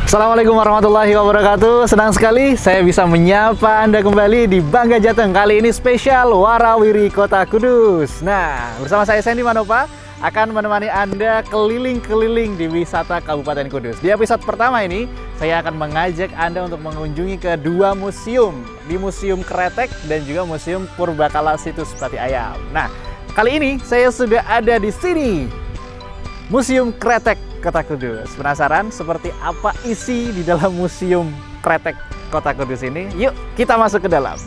Assalamualaikum warahmatullahi wabarakatuh. Senang sekali saya bisa menyapa Anda kembali di Bangga Jateng. Kali ini spesial Warawiri Kota Kudus. Nah, bersama saya Sandy Manopa akan menemani Anda keliling-keliling di wisata Kabupaten Kudus. Di episode pertama ini, saya akan mengajak Anda untuk mengunjungi kedua museum. Di Museum Kretek dan juga Museum Purbakala Situs Pati Ayam. Nah, kali ini saya sudah ada di sini. Museum Kretek Kota Kudus. Penasaran seperti apa isi di dalam Museum Kretek Kota Kudus ini? Yuk kita masuk ke dalam.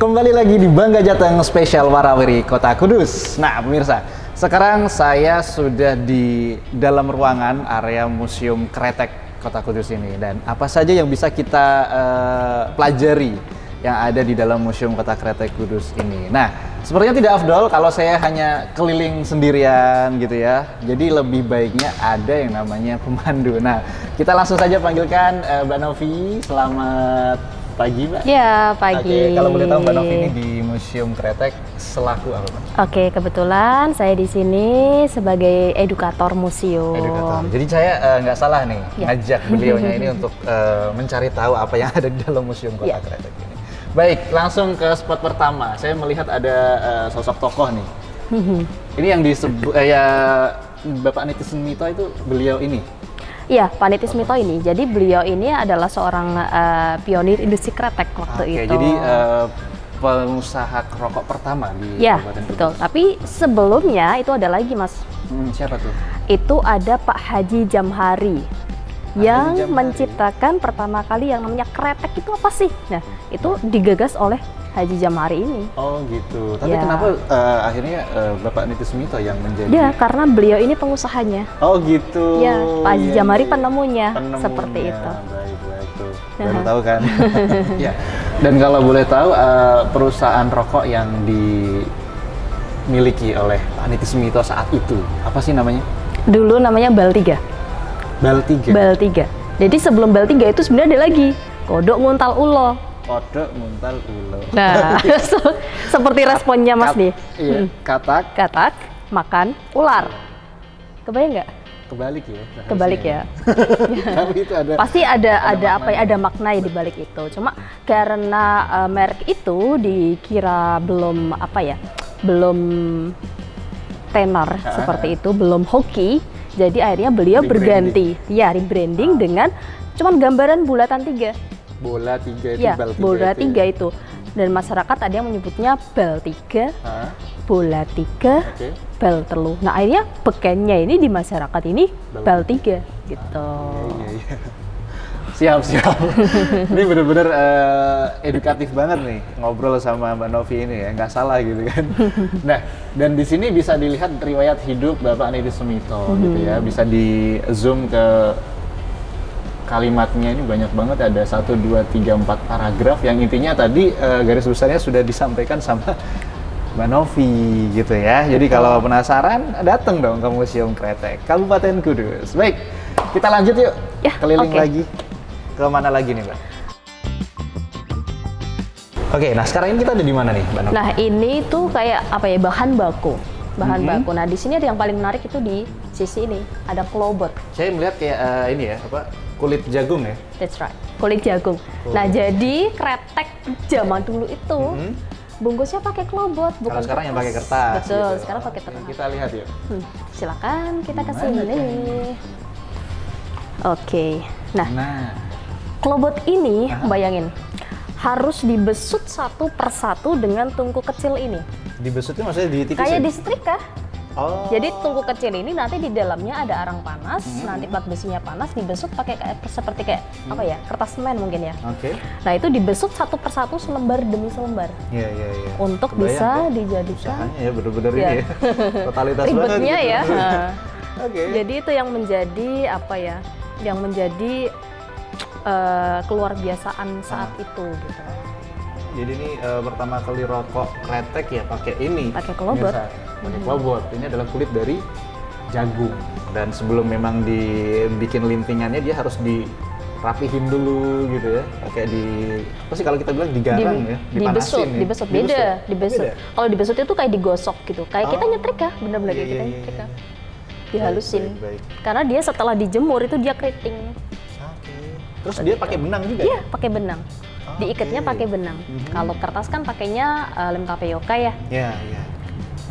Kembali lagi di Bangga Jateng spesial Warawiri Kota Kudus. Nah pemirsa, sekarang saya sudah di dalam ruangan area Museum Kretek Kota Kudus ini. Dan apa saja yang bisa kita pelajari yang ada di dalam Museum Kota Kretek Kudus ini. Nah, sepertinya tidak afdol kalau saya hanya keliling sendirian gitu ya. Jadi lebih baiknya ada yang namanya pemandu. Nah, kita langsung saja panggilkan Mbak Novi. Selamat pagi, Mbak. Ya, pagi. Oke, kalau boleh tahu Mbak Novi ini di Museum Kretek selaku apa, Mbak? Oke, kebetulan saya di sini sebagai edukator museum. Edukator. Jadi saya nggak salah nih ngajak beliaunya ini untuk mencari tahu apa yang ada di dalam Museum Kota Kretek ini. Baik, langsung ke spot pertama. Saya melihat ada sosok tokoh nih. Ini yang disebut Bapak Nitis Mito itu beliau ini. Iya, Pak Nitis Mito ini. Jadi beliau ini adalah seorang pionir industri kretek waktu itu. Jadi pengusaha rokok pertama di Kabupaten Kudus. Betul. Tapi sebelumnya itu ada lagi, Mas. Siapa tuh? Itu ada Pak Haji Jamhari yang menciptakan pertama kali yang namanya kretek itu apa sih? Nah, itu digagas oleh Haji Jamhari ini. Oh gitu. Tapi kenapa akhirnya Bapak Nitis Mito yang menjadi? Ya, karena beliau ini pengusahanya. Oh gitu. Ya, Pak Haji Jamhari penemunya, seperti itu. Baik tuh. Baru tahu kan? Ya. Dan kalau boleh tahu perusahaan rokok yang dimiliki oleh Pak Nitis Mito saat itu apa sih namanya? Dulu namanya Bal3. Bal3. Jadi sebelum Bal3 itu sebenarnya ada lagi Kodok Nguntal Ulo. Kodok Nguntal Ulo. Nah, seperti responnya Mas nih. Iya. Katak, makan, ular. Kebayang nggak? Kebalik ya. Kebalik ya. Tapi itu ada. Pasti ada makna ya di balik itu. Cuma karena merek itu dikira belum belum tenar seperti itu, belum hoki. Jadi akhirnya beliau berganti, rebranding dengan cuman gambaran bulatan 3. Bola 3 itu ya, Bal 3 bola itu 3 itu. Dan masyarakat ada yang menyebutnya Bal 3, bola 3, bal telu. Nah akhirnya bekennya ini di masyarakat ini Bal 3 gitu. Iya. Siap. Ini bener-bener edukatif banget nih ngobrol sama Mbak Novi ini ya, nggak salah gitu kan. Nah, dan di sini bisa dilihat riwayat hidup Bapak Nitis Mito gitu ya. Bisa di zoom ke kalimatnya, ini banyak banget, ada 1, 2, 3, 4 paragraf yang intinya tadi garis besarnya sudah disampaikan sama Mbak Novi gitu ya. Jadi kalau penasaran datang dong ke Museum Kretek Kabupaten Kudus. Baik, kita lanjut yuk keliling lagi. Ke mana lagi nih, Mbak? Oke, nah sekarang ini kita ada di mana nih, Mbak Novi? Nah, ini tuh kayak bahan baku. Nah, di sini ada yang paling menarik itu di sisi ini, ada klobot. Saya melihat kayak ini ya, kulit jagung ya? That's right, kulit jagung. Nah, jadi kretek zaman dulu itu bungkusnya pakai klobot, bukan kalau sekarang yang pakai kertas. Betul, gitu. sekarang pakai kertas. Kita lihat yuk. Silakan kita ke sini. Oke. Nah, klobot ini bayangin harus dibesut satu persatu dengan tungku kecil ini. Dibesutnya maksudnya ditipis? Kayak disetrika. Oh. Jadi tungku kecil ini nanti di dalamnya ada arang panas, nanti plat besinya panas, dibesut pakai seperti kertas semen mungkin ya. Oke. Nah itu dibesut satu persatu selembar demi selembar. Iya. Untuk bisa dijadikan. Usahanya ya bener-bener ini ya. Totalitas banget. Ribetnya gitu. ya. Oke. Jadi itu yang menjadi yang menjadi keluar biasaan saat itu gitu. Jadi ini pertama kali rokok kretek ya pakai ini. Pakai klobot. Biasa, pakai klobot. Ini adalah kulit dari jagung. Dan sebelum memang dibikin lintingannya dia harus dirapihin dulu gitu ya. Pakai apa sih kalau kita bilang digarang ya? Dipanasin ya? Dibesut. Beda. Kalau dibesut itu kayak digosok gitu. Kayak kita nyetrika, bener-bener kayak kita nyetrika. Dihalusin. Baik. Karena dia setelah dijemur itu dia keriting. Terus dia pakai benang juga? Iya, pakai benang. Diikatnya pakai benang. Kalau kertas kan pakainya lem tapioka ya. Iya.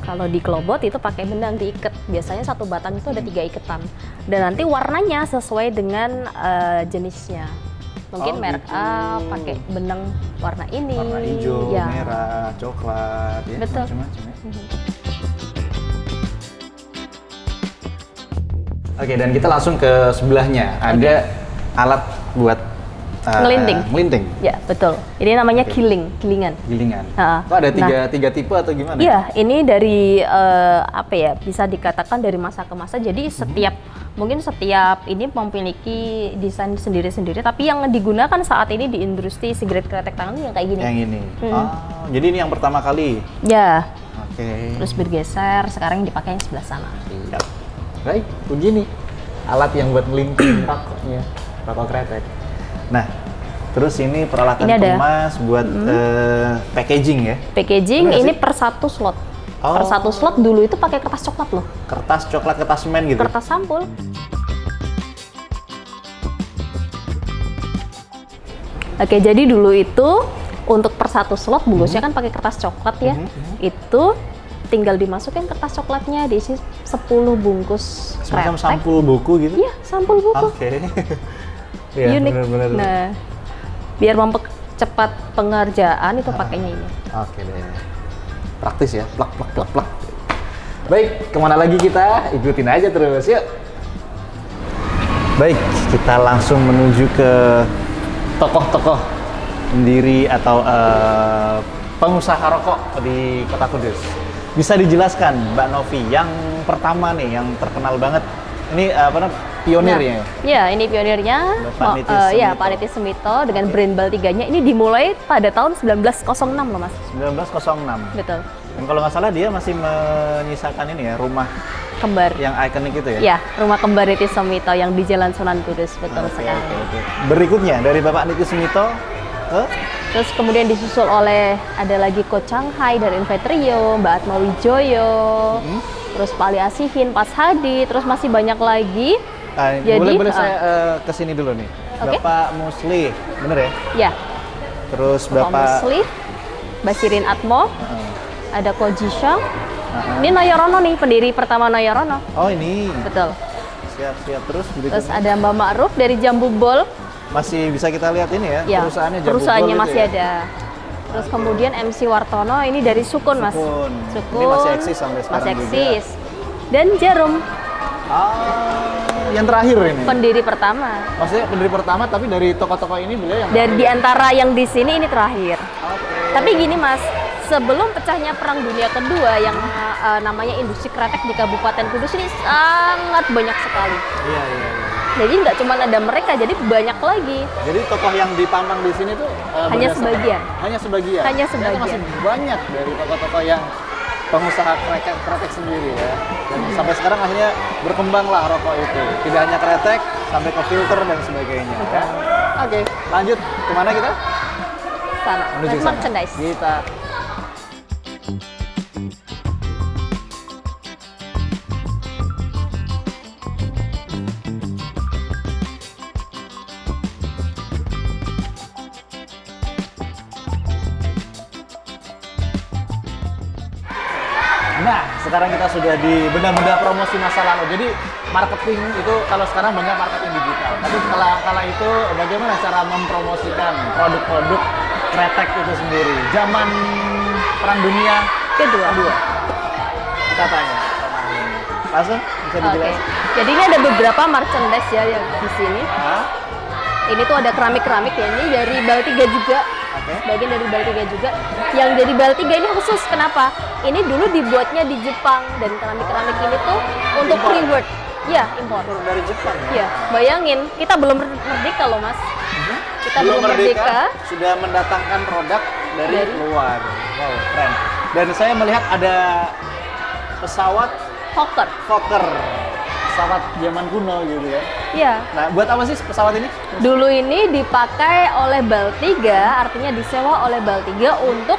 Kalau di klobot itu pakai benang diikat. Biasanya satu batang itu ada 3 ikatan. Dan nanti warnanya sesuai dengan jenisnya. Mungkin merek gitu. A pakai benang warna ini. Warna hijau, ya. merah, coklat, ya. Betul. Macam-macam ya. Oke, dan kita langsung ke sebelahnya. Ada alat buat ngelinting. Ya, betul. Ini namanya gilingan. Gilingan. Nah, itu ada tiga tipe atau gimana? Iya, ini dari apa ya? Bisa dikatakan dari masa ke masa. Jadi mungkin setiap ini memiliki desain sendiri-sendiri. Tapi yang digunakan saat ini di industri sigaret kretek tangan yang kayak gini. Yang ini. Jadi ini yang pertama kali. Ya. Oke. Terus bergeser. Sekarang yang dipakai yang sebelah sana. Siap. Baik, begini alat yang buat melinting rokok kretek. Nah, terus ini peralatan ini kemas buat packaging ya? Packaging ini per 1 slot. Per 1 slot dulu itu pakai kertas coklat loh. Kertas coklat, kertas semen gitu? Kertas sampul. Oke, jadi dulu itu untuk per 1 slot bungkusnya kan pakai kertas coklat ya. Itu tinggal dimasukin kertas coklatnya, diisi 10 bungkus semacam kretek. sampul buku gitu? Iya, sampul buku. Oke. Ya, unik. Bener-bener. Nah, biar mempercepat pengerjaan itu pakainya ini. Oke deh. Praktis ya, plak. Baik, kemana lagi kita? Ikutin aja terus, yuk. Baik, kita langsung menuju ke tokoh-tokoh pendiri atau pengusaha rokok di Kota Kudus. Bisa dijelaskan, Mbak Novi, yang pertama nih, yang terkenal banget, ini pionirnya? Ya, ini pionirnya, Pak Niti Sumito dengan brand Baltiganya. Ini dimulai pada tahun 1906 loh Mas. 1906? Betul. Dan kalau nggak salah dia masih menyisakan ini ya, rumah kembar. Yang ikonik itu ya? Iya, rumah kembar Niti Sumito yang di Jalan Sunan Kudus, betul sekali. Oke. Berikutnya, dari Bapak Niti Sumito ke? Terus kemudian disusul oleh ada lagi Ko Changhai dari Invetrio, Mbak Atma Wijoyo, terus Pak Ali Asihin, Pak Hadi, terus masih banyak lagi. Jadi boleh saya kesini dulu nih. Okay. Bapak Musli, bener ya? Ya. Terus Bapak Bapak Musli, Basirin Atmo, ada Ko Jishong. Ini Noyorono nih, pendiri pertama Noyorono. Oh ini. Betul. Siap. Terus ada Mbak Ma'ruf dari Jambu Bol. Masih bisa kita lihat ini ya, perusahaannya masih ada. Terus kemudian MC Wartono ini dari Sukun, Mas. Sukun. Ini masih eksis sampai sekarang. Masih eksis. Dan Jarum. Yang terakhir ini. Pendiri pertama. Maksudnya pendiri pertama, tapi dari tokoh-tokoh ini beliau yang. Dari di antara yang di sini ini terakhir. Okay. Tapi gini Mas, sebelum pecahnya Perang Dunia Kedua yang namanya industri kretek di Kabupaten Kudus ini sangat banyak sekali. Iya. Jadi nggak cuma ada mereka, jadi banyak lagi. Jadi tokoh yang dipandang di sini tuh hanya sebagian. Hanya sebagian. Masih banyak dari tokoh-tokoh yang pengusaha kretek sendiri ya. Dan sampai sekarang akhirnya berkembanglah rokok itu. Tidak hanya kretek, sampai ke filter dan sebagainya. Ya. Oke, lanjut kemana kita? Sana. Menuju sana. Merchandise. Kita. Nah, sekarang kita sudah di benda-benda promosi masa lalu. Jadi marketing itu kalau sekarang banyak marketing digital. Tapi kala itu bagaimana cara mempromosikan produk-produk kretek itu sendiri? Zaman Perang Dunia Kedua. Kita tanya. Langsung bisa dijelaskan. Jadi ini ada beberapa merchandise ya yang di sini. Ini tuh ada keramik-keramik ya, ini dari Baltiga juga. Sebagian dari Baltiga juga. Yang dari Baltiga ini khusus, kenapa? Ini dulu dibuatnya di Jepang dan keramik-keramik ini tuh untuk reward. Iya, impor. Dari Jepang ya? Iya, bayangin kita belum merdeka loh Mas. Kita belum merdeka. Sudah mendatangkan produk dari luar. Wow, keren. Dan saya melihat ada pesawat Hawker. Fokker, pesawat zaman kuno gitu ya. Iya. Nah, buat apa sih pesawat ini? Dulu ini dipakai oleh Baltiga, artinya disewa oleh Baltiga untuk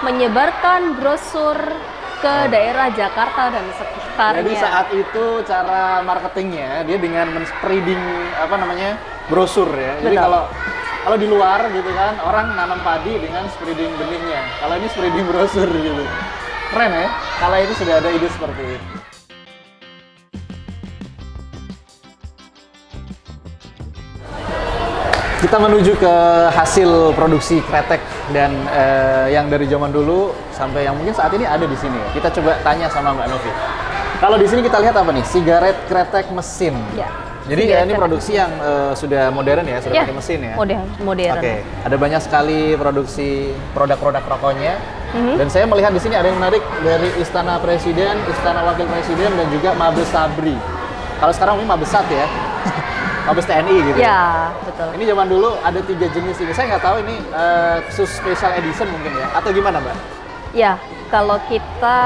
menyebarkan brosur ke daerah Jakarta dan sekitarnya. Jadi saat itu cara marketingnya dia dengan men-spreading brosur ya. Jadi Betul. kalau di luar gitu kan orang nanam padi dengan spreading benihnya. Kalau ini spreading brosur gitu. Keren ya. Kala itu sudah ada ide seperti itu. Kita menuju ke hasil produksi kretek dan yang dari zaman dulu sampai yang mungkin saat ini ada di sini. Kita coba tanya sama Mbak Novi. Kalau di sini kita lihat apa nih? Sigaret kretek mesin. Ya. Jadi Sigaret ini kretek. produksi yang sudah modern ya, sudah Ya, pakai mesin ya. modern. Oke, ada banyak sekali produksi produk-produk rokoknya. Mhm. Dan saya melihat di sini ada yang menarik dari Istana Presiden, Istana Wakil Presiden, dan juga Mabes Sabri. Kalau sekarang ini Mabesat ya, Mabes TNI gitu. Ya, betul. Ini zaman dulu ada 3 jenis ini. Saya nggak tahu ini khusus special edition mungkin ya, atau gimana Mbak? Ya, kalau kita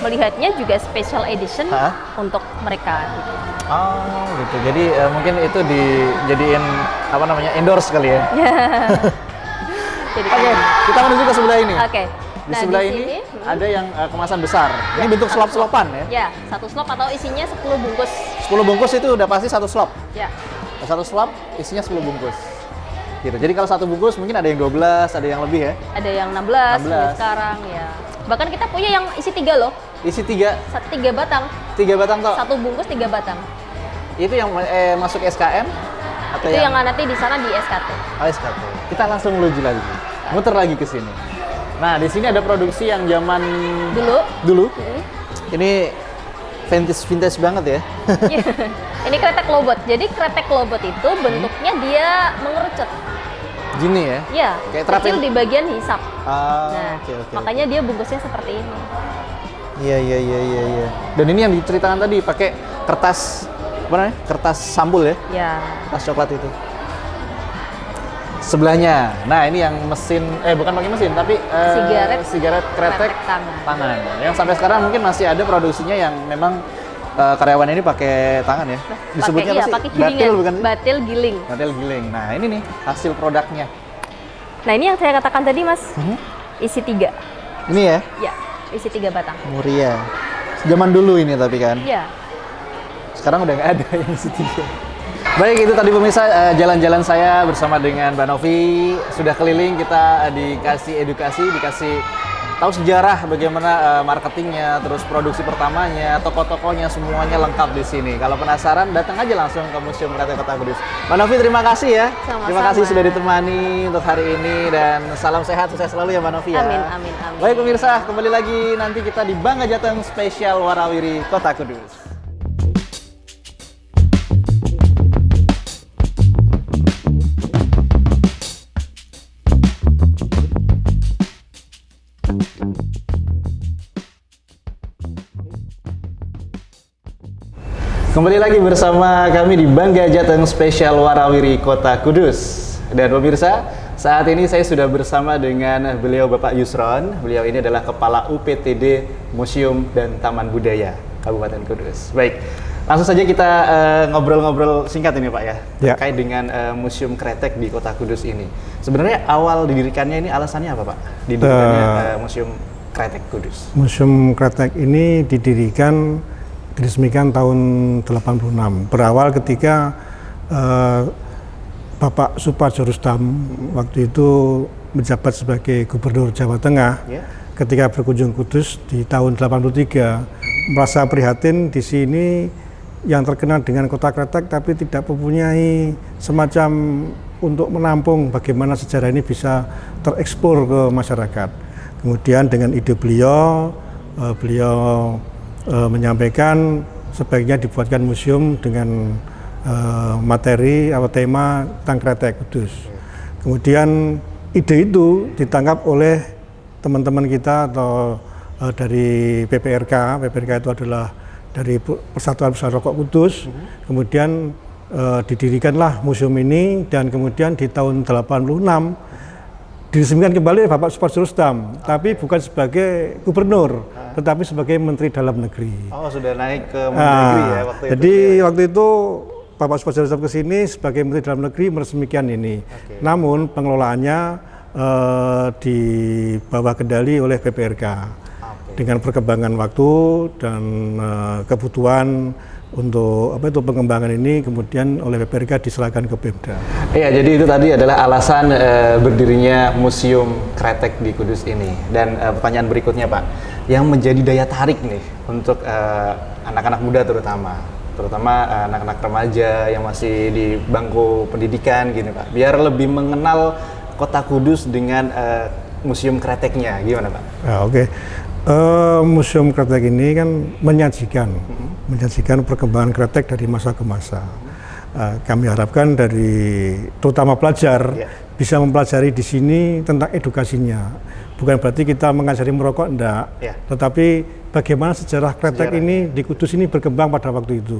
melihatnya juga special edition Hah? untuk mereka. Gitu. Oh gitu. Jadi mungkin itu dijadiin endorse kali ya. Jadi Oke, kita menuju ke sebelah ini. Oke. Di Nah, sebelah di ini sini, ada yang kemasan besar. Ini bentuk satu slop-slopan ya. Ya, satu slop atau isinya 10 bungkus. 10 bungkus itu udah pasti satu slop. Ya. Satu slop isinya 10 bungkus. Gitu. Jadi kalau satu bungkus mungkin ada yang 12, ada yang lebih ya. Ada yang 16, 16. sekarang ya. Bahkan kita punya yang isi 3 loh. Isi 3 3 batang. batang toh. Satu bungkus 3 batang. Itu yang masuk SKM atau Itu yang nanti di sana di SKT. SKT. Kita langsung menuju lagi. Muter lagi ke sini. Nah, di sini ada produksi yang zaman dulu. Ini vintage banget ya. Iya. Ini kretek lobot. Jadi kretek lobot itu bentuknya dia mengerucut. Gini ya. Ya, Kayak kecil terapin. di bagian hisap. Ah, Nah, oke. makanya dia bungkusnya seperti ini. Iya. Dan ini yang diceritakan tadi pakai kertas kertas sambul ya. Ya. Kertas coklat itu. Sebelahnya. Nah, ini yang mesin bukan pakai mesin tapi sigaret kretek tangan. Yang sampai sekarang mungkin masih ada produksinya yang memang karyawan ini pakai tangan ya. Disebutnya apa sih? pakai gilingan. Batil bukan sih? Batil giling. Batil giling. Nah, ini nih hasil produknya. Nah, ini yang saya katakan tadi, Mas. Isi 3. Ini ya, Ya, isi 3 batang. Muria. Zaman dulu ini tapi kan. Ya. Sekarang udah nggak ada yang isi 3. Baik, itu tadi pemirsa jalan-jalan saya bersama dengan Mbak Novi. Sudah keliling, kita dikasih edukasi, dikasih tahu sejarah bagaimana marketingnya, terus produksi pertamanya, toko-tokonya, semuanya lengkap di sini. Kalau penasaran, datang aja langsung ke Museum Kretek Kota Kudus. Mbak Novi, terima kasih ya. Sama-sama. Terima kasih sudah ditemani untuk hari ini, dan salam sehat, sukses selalu ya Mbak Novi ya. Amin. Baik pemirsa, kembali lagi nanti kita di Bangga Jateng spesial Warawiri Kota Kudus. Kembali lagi bersama kami di Bangga Jateng spesial Warawiri Kota Kudus. Dan pemirsa, saat ini saya sudah bersama dengan beliau Bapak Yusron. Beliau ini adalah Kepala UPTD Museum dan Taman Budaya Kabupaten Kudus. Baik, langsung saja kita ngobrol-ngobrol singkat ini Pak ya, terkait dengan Museum Kretek di Kota Kudus ini. Sebenarnya awal didirikannya ini alasannya apa Pak? Didirikannya Museum Kretek Kudus. Museum Kretek ini diresmikan tahun 86. Berawal ketika Bapak Suparjo Rustam waktu itu menjabat sebagai Gubernur Jawa Tengah. Ketika berkunjung Kudus di tahun 83, merasa prihatin di sini yang terkenal dengan kota kretek tapi tidak mempunyai semacam untuk menampung bagaimana sejarah ini bisa terekspor ke masyarakat. Kemudian dengan ide beliau menyampaikan sebaiknya dibuatkan museum dengan materi atau tema tentang kretek Kudus. Kemudian ide itu ditangkap oleh teman-teman kita atau dari PPRK. PPRK itu adalah dari Persatuan Perusahaan Rokok Kudus. Kemudian didirikanlah museum ini, dan kemudian di tahun 86 diresmikan kembali Bapak Suparji Rustam, tapi bukan sebagai gubernur, tetapi sebagai Menteri Dalam Negeri. Oh, sudah naik ke Menteri Negeri ya waktu itu. Jadi waktu itu Bapak Suparji Rustam ke sini sebagai Menteri Dalam Negeri meresmikan ini. Namun pengelolaannya di bawah kendali oleh PPRK. Dengan perkembangan waktu dan kebutuhan untuk pengembangan ini kemudian oleh PPRK diserahkan ke Pemda. Iya, jadi itu tadi adalah alasan berdirinya Museum Kretek di Kudus ini. Dan pertanyaan berikutnya Pak, yang menjadi daya tarik nih untuk anak-anak muda terutama anak-anak remaja yang masih di bangku pendidikan gini Pak, biar lebih mengenal Kota Kudus dengan Museum Kreteknya, gimana Pak? Oke. Museum Kretek ini kan menyajikan perkembangan kretek dari masa ke masa. Kami harapkan dari terutama pelajar bisa mempelajari di sini tentang edukasinya. Bukan berarti kita mengajari merokok, enggak. Tetapi bagaimana sejarah kretek ini di Kudus ini berkembang pada waktu itu.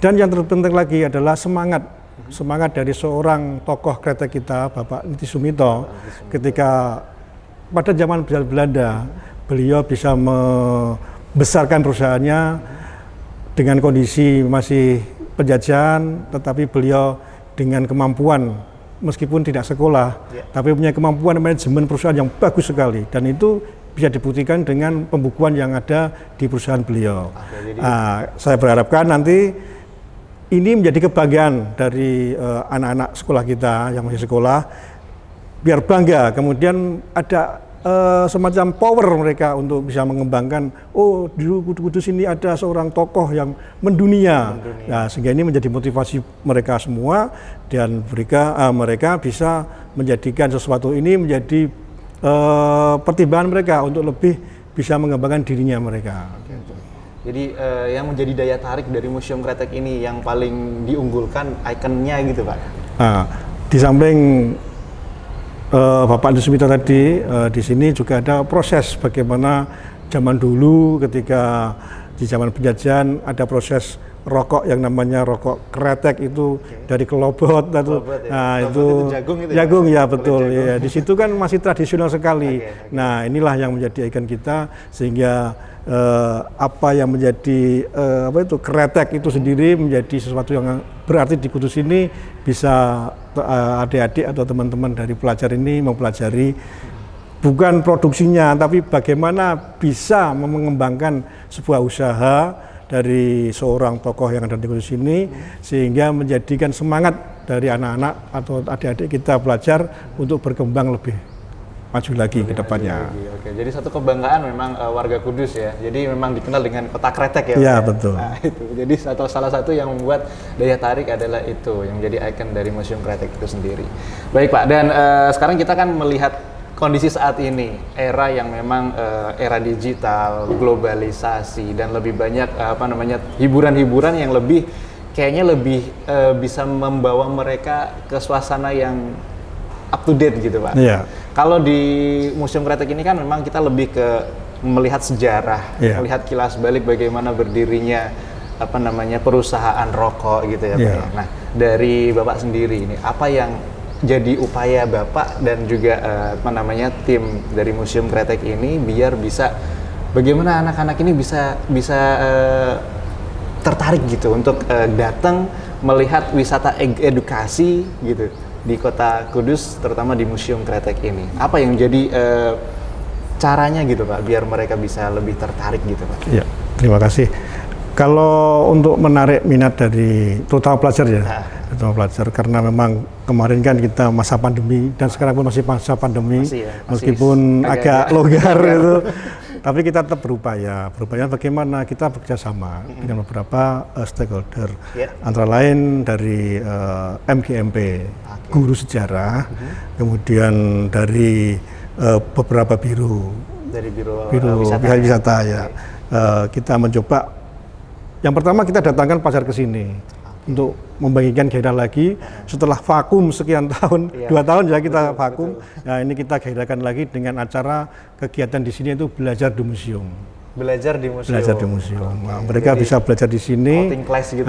Dan yang terpenting lagi adalah semangat dari seorang tokoh kretek kita, Bapak Niti Sumito, ketika pada zaman Belanda, beliau bisa membesarkan perusahaannya dengan kondisi masih penjajahan, tetapi beliau dengan kemampuan, meskipun tidak sekolah, tapi punya kemampuan manajemen perusahaan yang bagus sekali, dan itu bisa dibuktikan dengan pembukuan yang ada di perusahaan beliau. Saya berharapkan nanti ini menjadi kebanggaan dari anak-anak sekolah kita yang masih sekolah, biar bangga, kemudian ada semacam power mereka untuk bisa mengembangkan, oh di Kudus ini ada seorang tokoh yang mendunia. Nah, sehingga ini menjadi motivasi mereka semua, dan mereka bisa menjadikan sesuatu ini menjadi pertimbangan mereka untuk lebih bisa mengembangkan dirinya mereka. Jadi yang menjadi daya tarik dari Museum Kretek ini yang paling diunggulkan ikonnya gitu Pak? Di samping Bapak Niti Sumito tadi, di sini juga ada proses bagaimana zaman dulu ketika di zaman penjajahan ada proses rokok yang namanya rokok kretek itu dari kelobot atau itu jagung ya betul ya. Di situ kan masih tradisional sekali. Nah, inilah yang menjadi ikon kita, sehingga apa yang menjadi kretek itu sendiri menjadi sesuatu yang berarti di Kudus ini, bisa adik-adik atau teman-teman dari pelajar ini mempelajari bukan produksinya, tapi bagaimana bisa mengembangkan sebuah usaha dari seorang tokoh yang ada di Kudus ini, sehingga menjadikan semangat dari anak-anak atau adik-adik kita pelajar untuk berkembang lebih maju lagi ke depannya. Oke, jadi satu kebanggaan memang warga Kudus ya. Jadi memang dikenal dengan kota kretek ya. Iya, betul. Nah, itu. Jadi salah satu yang membuat daya tarik adalah itu, yang menjadi ikon dari Museum Kretek itu sendiri. Baik Pak, dan sekarang kita kan melihat kondisi saat ini, era yang memang era digital, globalisasi, dan lebih banyak hiburan-hiburan yang kayaknya lebih bisa membawa mereka ke suasana yang up to date gitu Pak. Iya. Kalau di Museum Kretek ini kan memang kita lebih ke melihat sejarah, melihat kilas balik bagaimana berdirinya perusahaan rokok gitu ya Pak. Nah, dari Bapak sendiri ini apa yang jadi upaya Bapak dan juga tim dari Museum Kretek ini biar bisa bagaimana anak-anak ini bisa tertarik gitu untuk datang melihat wisata edukasi gitu di Kota Kudus, terutama di Museum Kretek ini. Apa yang jadi caranya gitu Pak, biar mereka bisa lebih tertarik gitu Pak? Iya, terima kasih. Kalau untuk menarik minat dari terutama pelajar karena memang kemarin kan kita masa pandemi dan sekarang pun masih masa pandemi, meskipun agak longgar itu, tapi kita tetap berupaya bagaimana kita bekerjasama dengan beberapa stakeholder, antara lain dari MGMP, guru sejarah, kemudian dari beberapa biro wisata ya. Kita mencoba, yang pertama kita datangkan pelajar ke sini untuk membagikan gairah lagi setelah vakum sekian tahun, 2 tahun ya kita vakum. Nah, ini kita gairahkan lagi dengan acara kegiatan di sini, itu belajar di museum. Belajar di museum. Nah, mereka bisa belajar di sini. Outing class gitu.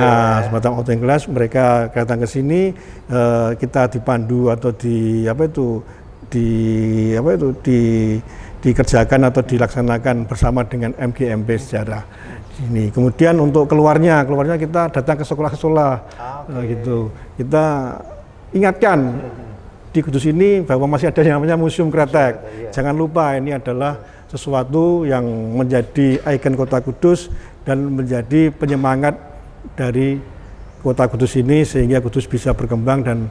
Semacam outing class, mereka datang ke sini, kita dipandu atau dikerjakan atau dilaksanakan bersama dengan MGMP sejarah ini. Kemudian untuk keluarnya kita datang ke sekolah-sekolah gitu. Kita ingatkan di Kudus ini bahwa masih ada yang namanya Museum Kretek. Jangan lupa ini adalah sesuatu yang menjadi ikon Kota Kudus dan menjadi penyemangat dari Kota Kudus ini sehingga Kudus bisa berkembang dan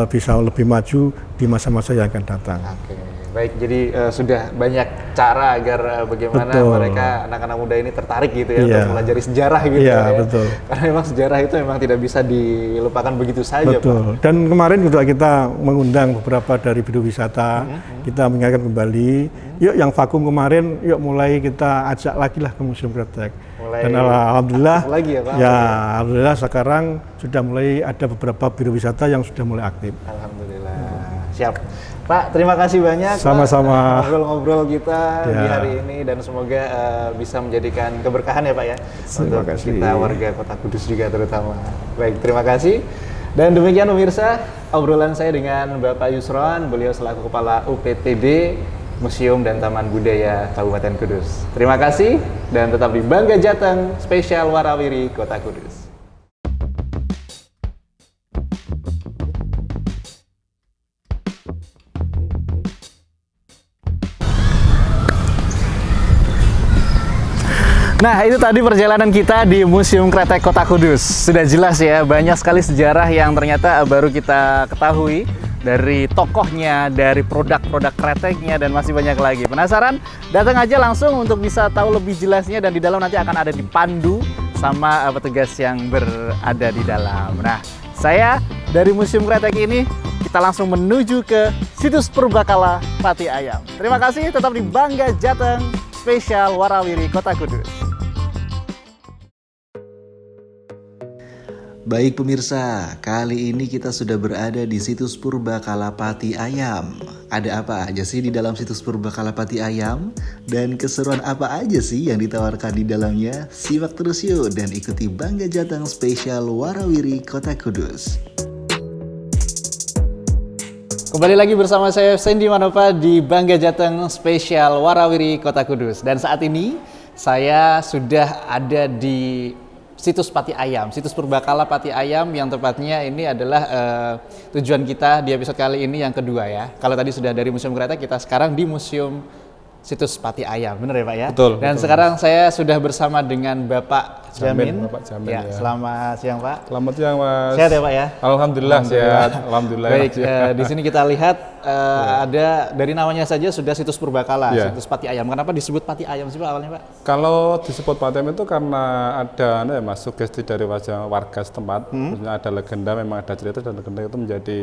bisa lebih maju di masa-masa yang akan datang. Oke, baik. Jadi sudah banyak cara agar bagaimana mereka anak-anak muda ini tertarik gitu ya untuk mempelajari sejarah gitu ya. Betul. Karena memang sejarah itu memang tidak bisa dilupakan begitu saja, betul. Pak. Dan kemarin juga kita mengundang beberapa dari biro wisata, kita mengingatkan kembali, yuk yang vakum kemarin, yuk mulai kita ajak lagi lah ke Museum Kretek. Dan alhamdulillah, lagi ya, Pak? Ya alhamdulillah sekarang sudah mulai ada beberapa biro wisata yang sudah mulai aktif. Alhamdulillah. Siap. Pak, terima kasih banyak. Sama-sama. Ngobrol-ngobrol kita di hari ini dan semoga bisa menjadikan keberkahan ya Pak ya. Terima untuk kasih. kita warga Kota Kudus juga terutama. Baik, terima kasih. Dan demikian pemirsa, obrolan saya dengan Bapak Yusron, beliau selaku Kepala UPTD Museum dan Taman Budaya Kabupaten Kudus. Terima kasih dan tetap di Bangga Jateng spesial Warawiri Kota Kudus. Nah, itu tadi perjalanan kita di Museum Kretek Kota Kudus. Sudah jelas ya, banyak sekali sejarah yang ternyata baru kita ketahui. Dari tokohnya, dari produk-produk kreteknya, dan masih banyak lagi. Penasaran? Datang aja langsung untuk bisa tahu lebih jelasnya, dan di dalam nanti akan ada dipandu sama petugas yang berada di dalam. Nah, saya dari Museum Kretek ini, kita langsung menuju ke situs Purbakala Pati Ayam. Terima kasih, tetap di Bangga Jateng, spesial Warawiri Kota Kudus. Baik pemirsa, kali ini kita sudah berada di situs Purbakala Pati Ayam. Ada apa aja sih di dalam situs Purbakala Pati Ayam? Dan keseruan apa aja sih yang ditawarkan di dalamnya? Simak terus yuk dan ikuti Bangga Jateng spesial Warawiri Kota Kudus. Kembali lagi bersama saya Sandy Manopa di Bangga Jateng spesial Warawiri Kota Kudus. Dan saat ini saya sudah ada di situs Pati Ayam, situs Purbakala Pati Ayam yang tepatnya ini adalah tujuan kita di episode kali ini yang kedua ya. Kalau tadi sudah dari Museum Kretek, kita sekarang di Museum Situs Pati Ayam, benar ya Pak ya? Betul. Dan betul, sekarang saya sudah bersama dengan Bapak Jamin. Bapak Jamin ya. Selamat siang Pak. Selamat siang Mas. Sehat ya Pak ya? Alhamdulillah sehat. Alhamdulillah. Baik, di sini kita lihat ada dari namanya saja sudah situs Purbakala, situs Pati Ayam. Kenapa disebut Pati Ayam sih Pak awalnya Pak? Kalau disebut Pati Ayam itu karena ada Mas, sugesti dari warga setempat. Maksudnya ada legenda, memang ada cerita dan legenda itu menjadi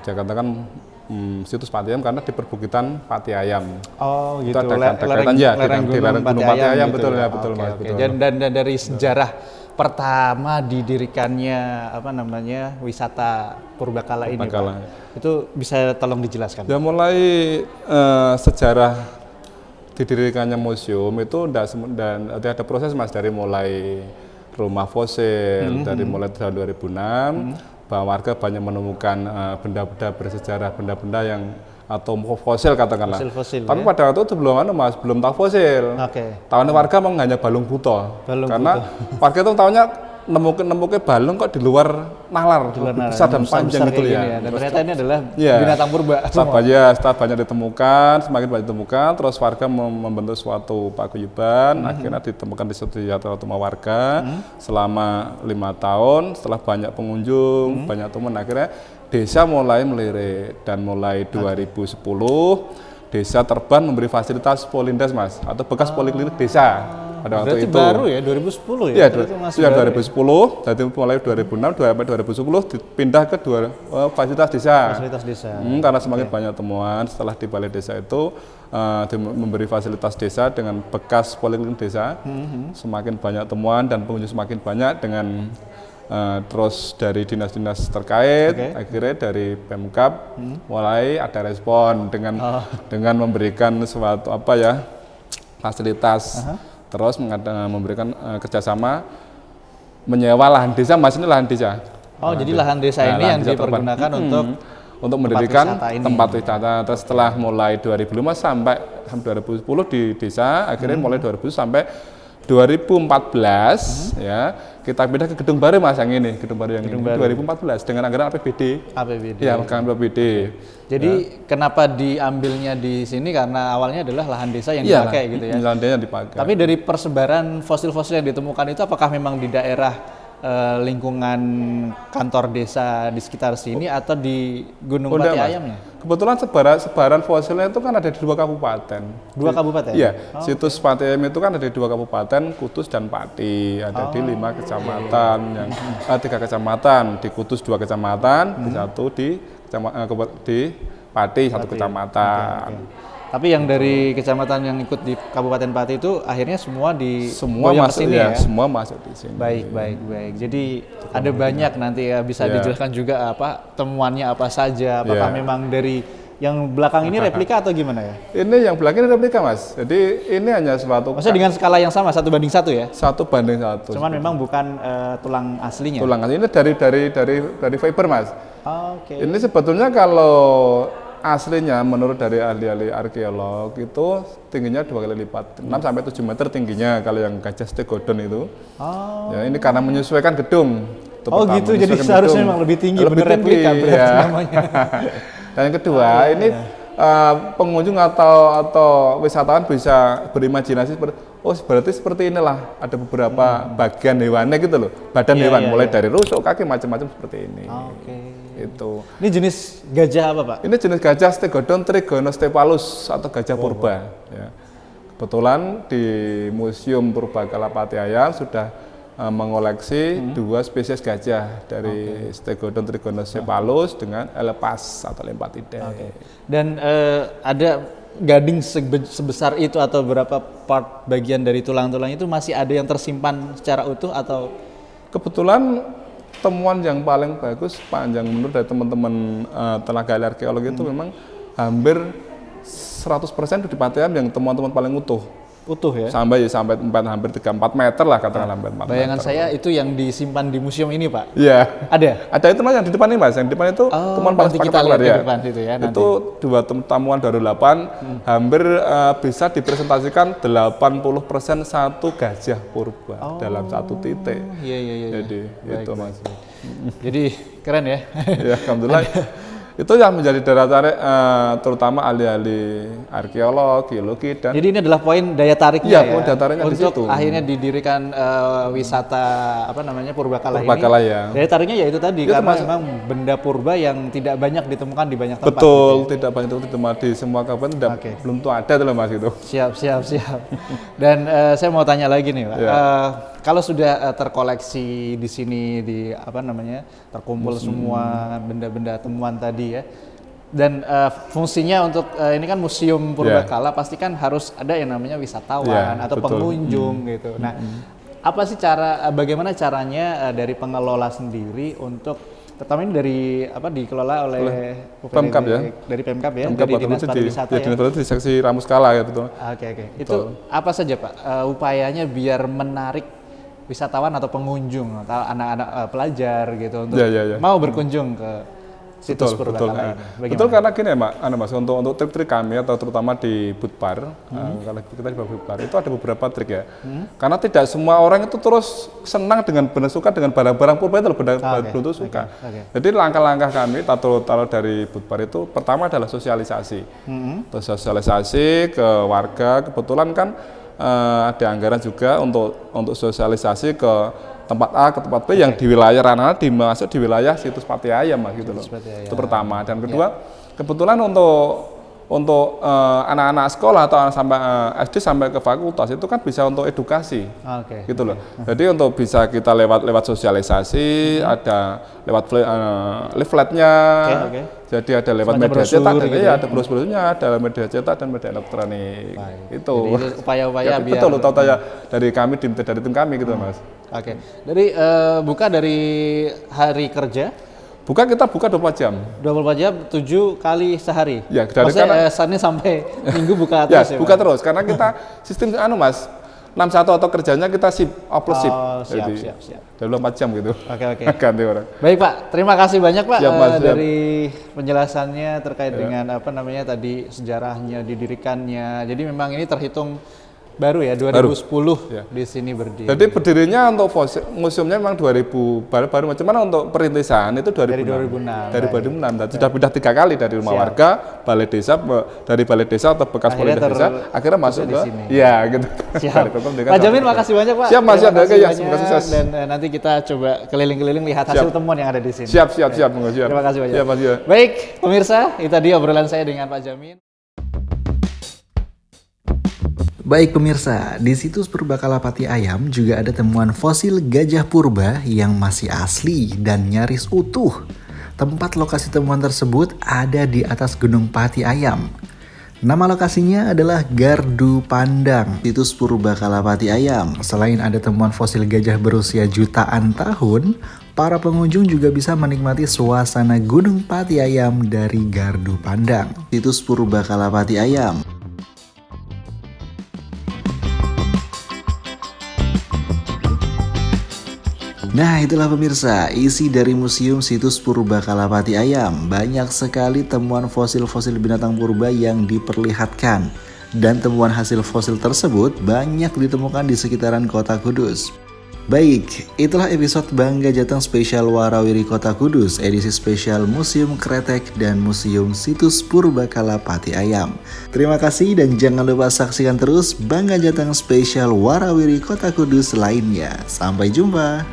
dia katakan situs Pati Ayam karena di perbukitan Pati Ayam. Oh gitu. Itu ada kaitan ya di lereng Gunung Pati Ayam, gitu betul ya. ya, betul Mas. Oke. Betul. Dan dari sejarah pertama didirikannya wisata Purbakala ini Pak, itu bisa tolong dijelaskan? Ya mulai sejarah didirikannya museum itu dan ada proses Mas, dari mulai rumah fosil dari mulai tahun 2006 bahwa warga banyak menemukan benda-benda bersejarah, benda-benda yang atau fosil katakanlah. Fosil-fosil. Tapi ya? pada waktu itu belum tahu fosil. Oke. Tahunya warga memang hanya balung buto. Karena warga itu tahunya nemuke balung kok di luar nalar, besar dan panjang itu ya. Dan ternyata ini adalah binatang purba. Setelah banyak ditemukan, semakin banyak ditemukan, terus warga membentuk suatu paguyuban, akhirnya ditemukan di suatu rumah warga selama 5 tahun. Setelah banyak pengunjung, banyak teman, akhirnya desa mulai melirik dan mulai 2010 desa Terban memberi fasilitas Polindes Mas, atau bekas poliklinik desa. Pada waktu berarti itu baru ya 2010 ya? Iya, ya 2010. Jadi mulai 2006 sampai 2010 dipindah ke fasilitas desa. Fasilitas desa. Karena semakin banyak temuan setelah di balai desa itu memberi fasilitas desa dengan bekas poliklinik desa. Semakin banyak temuan dan pengunjung semakin banyak dengan terus dari dinas-dinas terkait, akhirnya dari Pemkab mulai ada respon dengan memberikan suatu fasilitas. Terus memberikan kerjasama menyewa lahan desa, Mas, ini lahan desa. Oh, jadi lahan desa ini yang dipergunakan untuk untuk mendirikan wisata ini. tempat wisata. Terus setelah mulai 2005 sampai 2010 di desa, akhirnya mulai 2000 sampai 2014 ya kita pindah ke gedung baru Mas yang ini, gedung baru yang ini 2014 dengan anggaran APBD. Ya, anggaran APBD. Jadi kenapa diambilnya di sini karena awalnya adalah lahan desa yang dipakai gitu ya. Lahan desa yang dipakai. Tapi dari persebaran fosil-fosil yang ditemukan itu apakah memang di daerah lingkungan kantor desa di sekitar sini atau di Gunung Pati Ayamnya? Kebetulan sebaran fosilnya itu kan ada di 2 kabupaten. 2 kabupaten? Iya, situs Pati Ayam itu kan ada di 2 kabupaten, Kudus dan Pati. Ada di 5 kecamatan, yang 3 kecamatan, di Kudus 2 kecamatan, di 1 di Pati 1 kecamatan. Tapi yang dari kecamatan yang ikut di Kabupaten Pati itu akhirnya semua masuk sini ya, semua masuk di sini. Baik. Jadi ada banyak nanti ya bisa dijelaskan juga apa temuannya apa saja, apakah memang dari yang belakang ini replika atau gimana ya? Ini yang belakang ini replika Mas. Jadi ini hanya suatu. Maksudnya dengan skala yang sama 1:1 ya? 1:1. Cuman memang bukan tulang aslinya. Tulang aslinya dari fiber Mas. Oke. Ini sebetulnya kalau aslinya menurut dari ahli-ahli arkeolog itu tingginya 2 kali lipat, 6 sampai 7 meter tingginya kalau yang gajah stegodon itu. Ya ini karena menyesuaikan gedung. Gitu, jadi seharusnya memang lebih tinggi, bener replika berarti namanya. Dan yang kedua ini pengunjung atau wisatawan bisa berimajinasi seperti berarti seperti inilah ada beberapa bagian hewannya gitu loh, badan hewan mulai dari rusuk, kaki macam-macam seperti ini. Itu. Ini jenis gajah apa Pak? Ini jenis gajah Stegodon trigonocephalus atau gajah purba. Ya. Kebetulan di Museum Purbakala Pati Ayam sudah mengoleksi 2 spesies gajah dari Stegodon trigonocephalus dengan Elepas atau Lempatidae. Dan ada gading sebesar itu atau berapa part bagian dari tulang-tulang itu masih ada yang tersimpan secara utuh atau? Kebetulan temuan yang paling bagus panjang menurut dari teman-teman tenaga ahli arkeologi itu memang hampir 100% di Pati Ayam yang temuan-temuan paling utuh ya? Sampai hampir 3-4 meter lah katakanlah. Bayangan saya itu yang disimpan di museum ini Pak? Iya. Ada itu Mas yang di depan ini Mas, yang di depan itu temuan paling spektakuler ya. Depan situ ya nanti. Itu 2 temuan dari 8 hampir bisa dipresentasikan 80% satu gajah purba dalam satu titik. Iya. Jadi itu Mas. Jadi keren ya. Ya alhamdulillah. Itu yang menjadi daya tarik terutama ahli-ahli arkeolog, geologi dan. Jadi ini adalah poin daya tariknya poin daya tariknya untuk di situ. akhirnya didirikan wisata Purbakala Purbakala ini. ya. Daya tariknya ya itu tadi karena memang benda purba yang tidak banyak ditemukan di banyak tempat. Betul, gitu ya. Tidak banyak ditemukan di semua kabupaten belum tuh ada tuh Mas gitu. Siap. Dan saya mau tanya lagi nih Pak. Kalau sudah terkoleksi di sini terkumpul semua benda-benda temuan tadi ya. Dan fungsinya untuk ini kan museum Purbakala pasti kan harus ada yang namanya wisatawan atau pengunjung gitu. Nah, apa sih bagaimana caranya dari pengelola sendiri untuk terutama ini dikelola oleh Pemkab ya. Dari Pemkab ya, Pemkab dari Dinas Pariwisata ya. Dinas Pariwisata di seksi Ramuskala ya betul. Oke. Itu apa saja Pak upayanya biar menarik wisatawan atau pengunjung atau anak-anak pelajar gitu untuk mau berkunjung ke situs Purbakala ini. Betul karena gini ya Mas, untuk trik-trik kami atau terutama di Budpar, kalau kita di Budpar itu ada beberapa trik ya. Karena tidak semua orang itu terus senang dengan suka dengan barang-barang purba itu belum suka. Jadi langkah-langkah kami taruh dari Budpar itu pertama adalah sosialisasi. Sosialisasi ke warga, kebetulan kan ada anggaran juga untuk sosialisasi ke tempat A ke tempat B yang di wilayah Ranana dimasuk di wilayah situs Pati Ayam Mas gitu loh. Itu pertama. Dan kedua, kebetulan untuk anak-anak sekolah atau sampai SD sampai ke fakultas itu kan bisa untuk edukasi. Gitu loh. Jadi untuk bisa kita lewat sosialisasi, ada lewat leafletnya. Jadi ada lewat media cetak, ada brosur-brosurnya, ada media cetak dan media elektronik. Itu. Jadi upaya-upaya biar betul, tahu dari kami dari tim kami gitu Mas. Dari buka dari hari kerja? Kita buka 24 jam. 24 jam 7 kali sehari. Ya, dari Senin sampai Minggu buka terus ya? Buka terus karena kita sistem Mas. 61 auto kerjanya kita sip, upload sip. Oh, siap, Jadi, siap. 24 jam gitu. Oke. Ganti orang. Baik Pak, terima kasih banyak Pak Siap, Mas, siap. dari penjelasannya terkait dengan apa namanya tadi sejarahnya, didirikannya. Jadi memang ini terhitung baru ya 2010 Ya. di sini berdiri. Jadi berdirinya untuk museumnya memang 2000 baru macam mana untuk perintisan itu 2006. Dari 2006. Dari 2006 dan sudah pindah 3 kali dari rumah Siap. warga, balai desa, dari balai desa atau bekas balai Akhirnya desa, akhirnya masuk di ke sini. Iya gitu. Siap. Dari Pak Jamin makasih banyak Pak. Siap Mas, Terima ada kasih ya, banyak. semoga sukses. Dan nanti kita coba keliling-keliling lihat hasil temuan yang ada di sini. Siap, monggo, siap. Terima kasih banyak. Siap, Mas, ya. Baik, pemirsa, itu tadi obrolan saya dengan Pak Jamin. Baik pemirsa, di situs Purba Kalapati Ayam juga ada temuan fosil gajah purba yang masih asli dan nyaris utuh. Tempat lokasi temuan tersebut ada di atas Gunung Pati Ayam. Nama lokasinya adalah Gardu Pandang, situs Purba Kalapati Ayam. Selain ada temuan fosil gajah berusia jutaan tahun, para pengunjung juga bisa menikmati suasana Gunung Pati Ayam dari Gardu Pandang, situs Purba Kalapati Ayam. Nah itulah pemirsa, isi dari Museum Situs Purba Kalapati Ayam. Banyak sekali temuan fosil-fosil binatang purba yang diperlihatkan. Dan temuan hasil fosil tersebut banyak ditemukan di sekitaran kota Kudus. Baik, itulah episode Bangga Jateng spesial Warawiri Kota Kudus, edisi spesial Museum Kretek dan Museum Situs Purba Kalapati Ayam. Terima kasih dan jangan lupa saksikan terus Bangga Jateng spesial Warawiri Kota Kudus lainnya. Sampai jumpa.